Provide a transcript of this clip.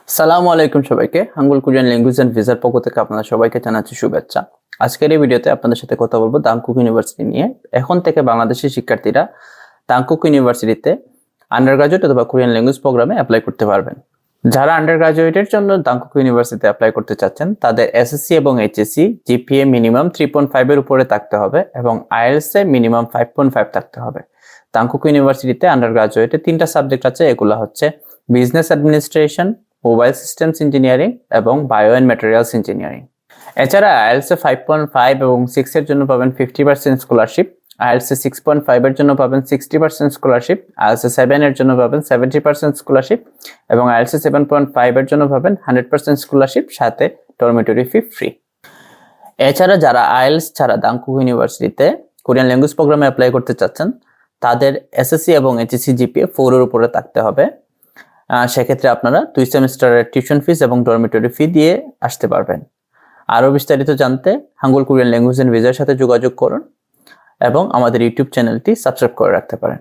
সালামু আলাইকুম সবাইকে। হাঙ্গুল কোরিয়ান ল্যাঙ্গুয়েজ এন্ড ভিসার পক্ষ থেকে আপনাদের সবাইকে জানাচ্ছি শুভেচ্ছা। আজকের এই ভিডিওতে আপনাদের সাথে কথা বলবো দাংকুক ইউনিভার্সিটি নিয়ে। এখন থেকে বাংলাদেশের শিক্ষার্থীরা দাংকুক ইউনিভার্সিটিতে আন্ডার গ্রাজুয়েট অথবা কোরিয়ান ল্যাঙ্গুয়েজ প্রোগ্রামে অ্যাপ্লাই করতে পারবেন। যারা আন্ডার গ্রাজুয়েটের জন্য দাংকুক ইউনিভার্সিটিতে অ্যাপ্লাই করতে চাচ্ছেন তাদের এসএসসি এবং এইচএসসি জিপিএ মিনিমাম 3.5 এর উপরে থাকতে হবে এবং আইএলটিএস এ মিনিমাম 5.5 থাকতে হবে। দাংকুক ইউনিভার্সিটিতে আন্ডার গ্রাজুয়েটে 3টা সাবজেক্ট আছে, এগুলো হচ্ছে business administration, mobile systems engineering এবং বায়ো অ্যান্ড ম্যাটেরিয়ালস ইঞ্জিনিয়ারিং। এছাড়া আইএলটিএস এ 5.5 এবং 6 এর জন্য পাবেন 50% স্কলারশিপ, আইএলটিএস এ 6.5 এর জন্য পাবেন 60% স্কলারশিপ, আইএলটিএস এ 7 এর জন্য পাবেন 70% স্কলারশিপ এবং আইএলটিএস এ 7.5 এর জন্য পাবেন 100% স্কলারশিপ, সাথে ডরমিটরি ফি ফ্রি। এছাড়া যারা আইএলটিএস ছাড়া দাংকুক ইউনিভার্সিটিতে কোরিয়ান ল্যাঙ্গুয়েজ প্রোগ্রামে অ্যাপ্লাই করতে চাচ্ছেন তাদের এসএসসি এবং এইচএসসি জিপিএ 4 এর উপরে থাকতে হবে। সেক্ষেত্রে আপনারা 2 সেমিস্টারের টিউশন ফিস এবং ডরমিটরি ফি দিয়ে আসতে পারবেন। আরও বিস্তারিত জানতে হাঙ্গুল কোরিয়ান ল্যাঙ্গুয়েজ এন্ড ভিসার সাথে যোগাযোগ করুন এবং আমাদের ইউটিউব চ্যানেলটি সাবস্ক্রাইব করে রাখতে পারেন।